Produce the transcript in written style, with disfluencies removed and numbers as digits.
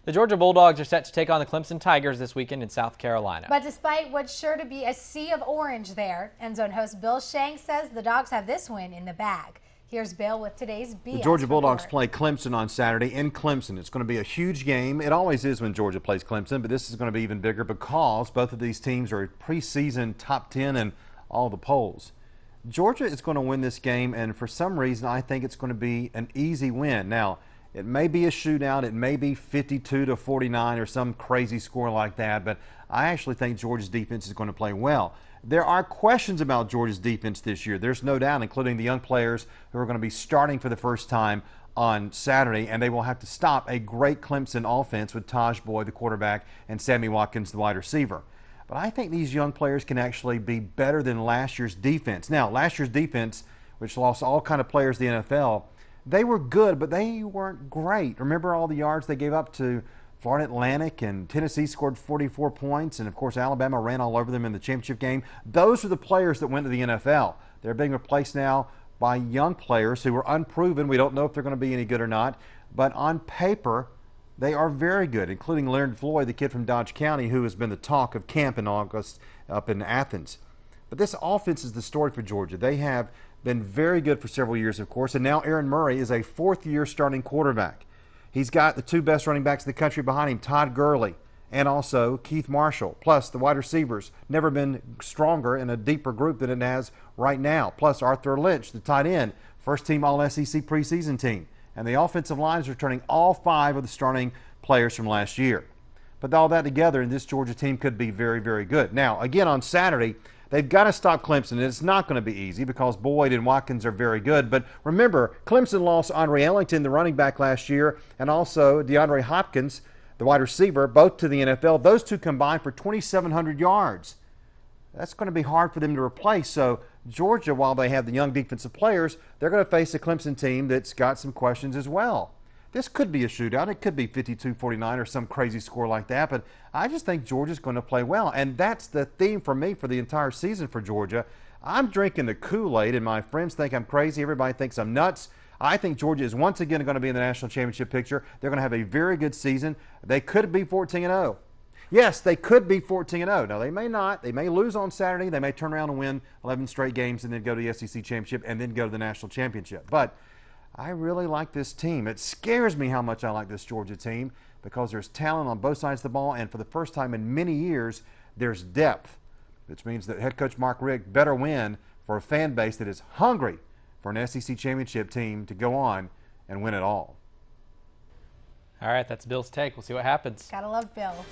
The Georgia Bulldogs are set to take on the Clemson Tigers this weekend in South Carolina. But despite what's sure to be a sea of orange there, End Zone host Bill Shanks says the Dogs have this win in the bag. Here's Bill with today's B.S. The Georgia Bulldogs report. play Clemson on Saturday in Clemson. It's going to be a huge game. It always is when Georgia plays Clemson, but this is going to be even bigger because both of these teams are preseason top 10 in all the polls. Georgia is going to win this game, and for some reason I think it's going to be an easy win. Now, it may be a shootout. It may be 52-49 or some crazy score like that, but I actually think Georgia's defense is going to play well. There are questions about Georgia's defense this year. There's no doubt, including the young players who are going to be starting for the first time on Saturday, and they will have to stop a great Clemson offense with Taj Boyd, the quarterback, and Sammy Watkins, the wide receiver. But I think these young players can actually be better than last year's defense. Now, last year's defense, which lost all kind of players to the NFL, they were good, but they weren't great. Remember all the yards they gave up to Florida Atlantic, and Tennessee scored 44 points, and of course Alabama ran all over them in the championship game. Those are the players that went to the NFL. They're being replaced now by young players who are unproven. We don't know if they're going to be any good or not, but on paper they are very good, including Leonard Floyd, the kid from Dodge County, who has been the talk of camp in August up in Athens. But this offense is the story for Georgia. They have been very good for several years, of course, and now Aaron Murray is a fourth-year starting quarterback. He's got the two best running backs in the country behind him, Todd Gurley and also Keith Marshall. Plus, the wide receivers never been stronger in a deeper group than it has right now. Plus, Arthur Lynch, the tight end, first-team All-SEC preseason team. And the offensive line is returning all five of the starting players from last year. Put all that together, and this Georgia team could be very, very good. Now, again, on Saturday, they've got to stop Clemson, and it's not going to be easy because Boyd and Watkins are very good. But remember, Clemson lost Andre Ellington, the running back, last year, and also DeAndre Hopkins, the wide receiver, both to the NFL. Those two combined for 2,700 yards. That's going to be hard for them to replace. So Georgia, while they have the young defensive players, they're going to face a Clemson team that's got some questions as well. This could be a shootout. It could be 52-49 or some crazy score like that, but I just think Georgia's going to play well, and that's the theme for me for the entire season for Georgia. I'm drinking the Kool-Aid, and my friends think I'm crazy. Everybody thinks I'm nuts. I think Georgia is once again going to be in the national championship picture. They're going to have a very good season. They could be 14-0. Yes, they could be 14-0. Now, they may not. They may lose on Saturday. They may turn around and win 11 straight games and then go to the SEC championship and then go to the national championship. But I really like this team. It scares me how much I like this Georgia team because there's talent on both sides of the ball, and for the first time in many years, there's depth, which means that head coach Mark Richt better win for a fan base that is hungry for an SEC championship team to go on and win it all. All right, that's Bill's take. We'll see what happens. Gotta love Bill.